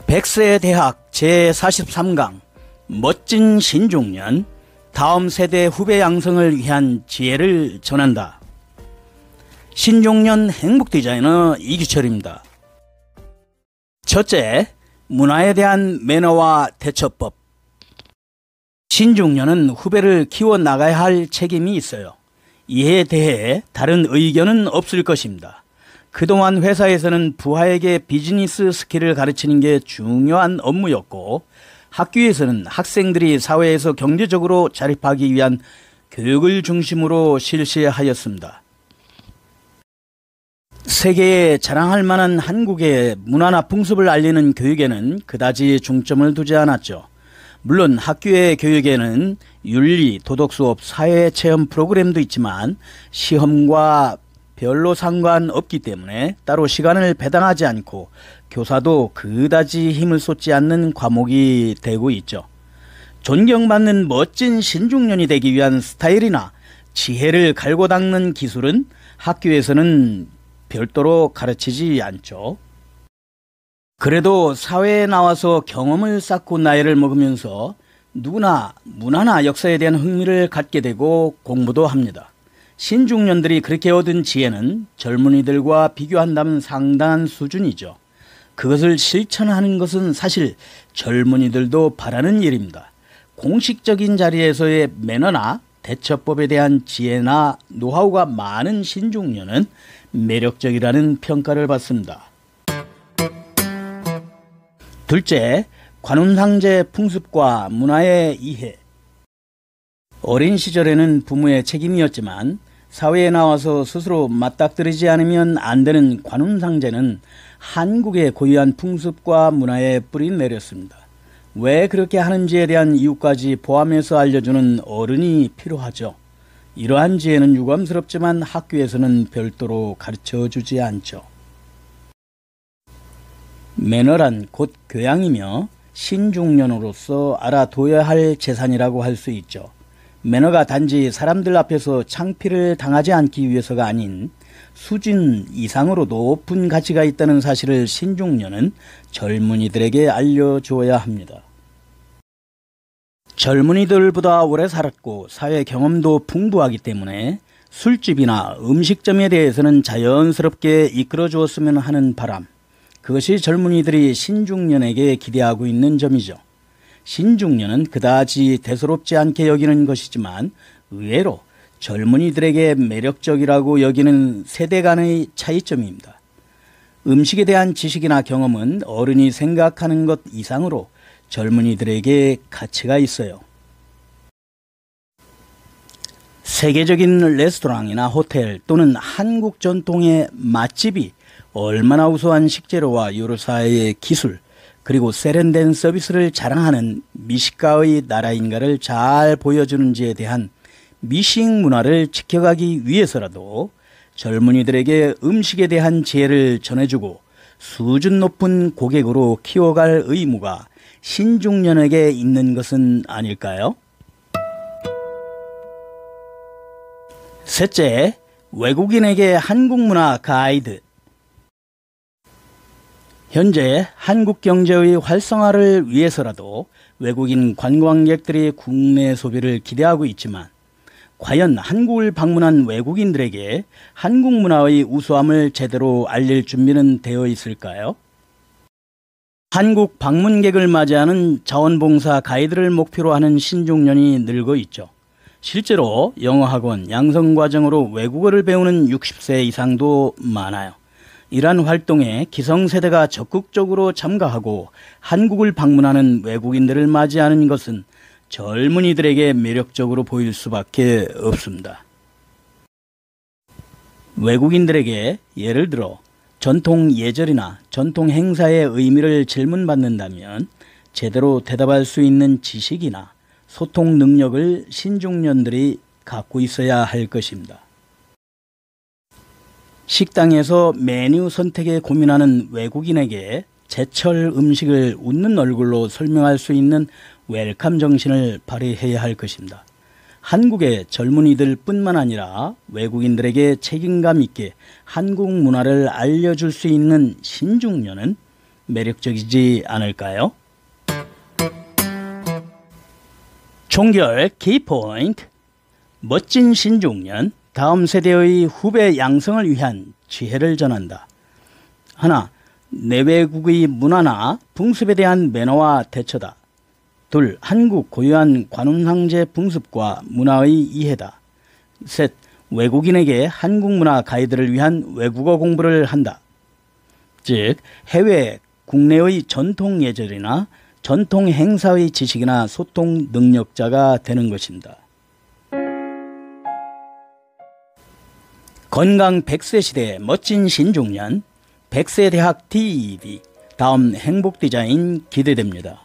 백세 대학 제43강 멋진 신중년, 다음 세대 후배 양성을 위한 지혜를 전한다. 신중년 행복디자이너 이규철입니다. 첫째, 문화에 대한 매너와 대처법. 신중년은 후배를 키워나가야 할 책임이 있어요. 이에 대해 다른 의견은 없을 것입니다. 그동안 회사에서는 부하에게 비즈니스 스킬을 가르치는 게 중요한 업무였고, 학교에서는 학생들이 사회에서 경제적으로 자립하기 위한 교육을 중심으로 실시하였습니다. 세계에 자랑할 만한 한국의 문화나 풍습을 알리는 교육에는 그다지 중점을 두지 않았죠. 물론 학교의 교육에는 윤리, 도덕 수업, 사회 체험 프로그램도 있지만 시험과 별로 상관없기 때문에 따로 시간을 배당하지 않고 교사도 그다지 힘을 쏟지 않는 과목이 되고 있죠. 존경받는 멋진 신중년이 되기 위한 스타일이나 지혜를 갈고 닦는 기술은 학교에서는 별도로 가르치지 않죠. 그래도 사회에 나와서 경험을 쌓고 나이를 먹으면서 누구나 문화나 역사에 대한 흥미를 갖게 되고 공부도 합니다. 신중년들이 그렇게 얻은 지혜는 젊은이들과 비교한다면 상당한 수준이죠. 그것을 실천하는 것은 사실 젊은이들도 바라는 일입니다. 공식적인 자리에서의 매너나 대처법에 대한 지혜나 노하우가 많은 신중년은 매력적이라는 평가를 받습니다. 둘째, 관운상제 풍습과 문화의 이해. 어린 시절에는 부모의 책임이었지만 사회에 나와서 스스로 맞닥뜨리지 않으면 안 되는 관운상제는 한국의 고유한 풍습과 문화에 뿌리 내렸습니다. 왜 그렇게 하는지에 대한 이유까지 포함해서 알려주는 어른이 필요하죠. 이러한 지혜는 유감스럽지만 학교에서는 별도로 가르쳐주지 않죠. 매너란 곧 교양이며 신중년으로서 알아둬야 할 재산이라고 할 수 있죠. 매너가 단지 사람들 앞에서 창피를 당하지 않기 위해서가 아닌 수준 이상으로 높은 가치가 있다는 사실을 신중년은 젊은이들에게 알려주어야 합니다. 젊은이들보다 오래 살았고 사회 경험도 풍부하기 때문에 술집이나 음식점에 대해서는 자연스럽게 이끌어 주었으면 하는 바람, 그것이 젊은이들이 신중년에게 기대하고 있는 점이죠. 신중년은 그다지 대수롭지 않게 여기는 것이지만 의외로 젊은이들에게 매력적이라고 여기는 세대 간의 차이점입니다. 음식에 대한 지식이나 경험은 어른이 생각하는 것 이상으로 젊은이들에게 가치가 있어요. 세계적인 레스토랑이나 호텔 또는 한국 전통의 맛집이 얼마나 우수한 식재료와 요리사의 기술, 그리고 세련된 서비스를 자랑하는 미식가의 나라인가를 잘 보여주는지에 대한 미식 문화를 지켜가기 위해서라도 젊은이들에게 음식에 대한 지혜를 전해주고 수준 높은 고객으로 키워갈 의무가 신중년에게 있는 것은 아닐까요? 셋째, 외국인에게 한국 문화 가이드. 현재 한국 경제의 활성화를 위해서라도 외국인 관광객들이 국내 소비를 기대하고 있지만 과연 한국을 방문한 외국인들에게 한국 문화의 우수함을 제대로 알릴 준비는 되어 있을까요? 한국 방문객을 맞이하는 자원봉사 가이드를 목표로 하는 신중년이 늘고 있죠. 실제로 영어학원, 양성과정으로 외국어를 배우는 60세 이상도 많아요. 이러한 활동에 기성세대가 적극적으로 참가하고 한국을 방문하는 외국인들을 맞이하는 것은 젊은이들에게 매력적으로 보일 수밖에 없습니다. 외국인들에게 예를 들어 전통 예절이나 전통 행사의 의미를 질문받는다면 제대로 대답할 수 있는 지식이나 소통 능력을 신중년들이 갖고 있어야 할 것입니다. 식당에서 메뉴 선택에 고민하는 외국인에게 제철 음식을 웃는 얼굴로 설명할 수 있는 웰컴 정신을 발휘해야 할 것입니다. 한국의 젊은이들 뿐만 아니라 외국인들에게 책임감 있게 한국 문화를 알려줄 수 있는 신중년은 매력적이지 않을까요? 종결 키포인트. 멋진 신중년, 다음 세대의 후배 양성을 위한 지혜를 전한다. 하나, 내외국의 문화나 풍습에 대한 매너와 대처다. 둘, 한국 고유한 관운상제 풍습과 문화의 이해다. 셋, 외국인에게 한국 문화 가이드를 위한 외국어 공부를 한다. 즉, 해외, 국내의 전통 예절이나 전통 행사의 지식이나 소통 능력자가 되는 것입니다. 건강 100세 시대의 멋진 신중년, 100세 대학 TV, 다음 행복 디자인 기대됩니다.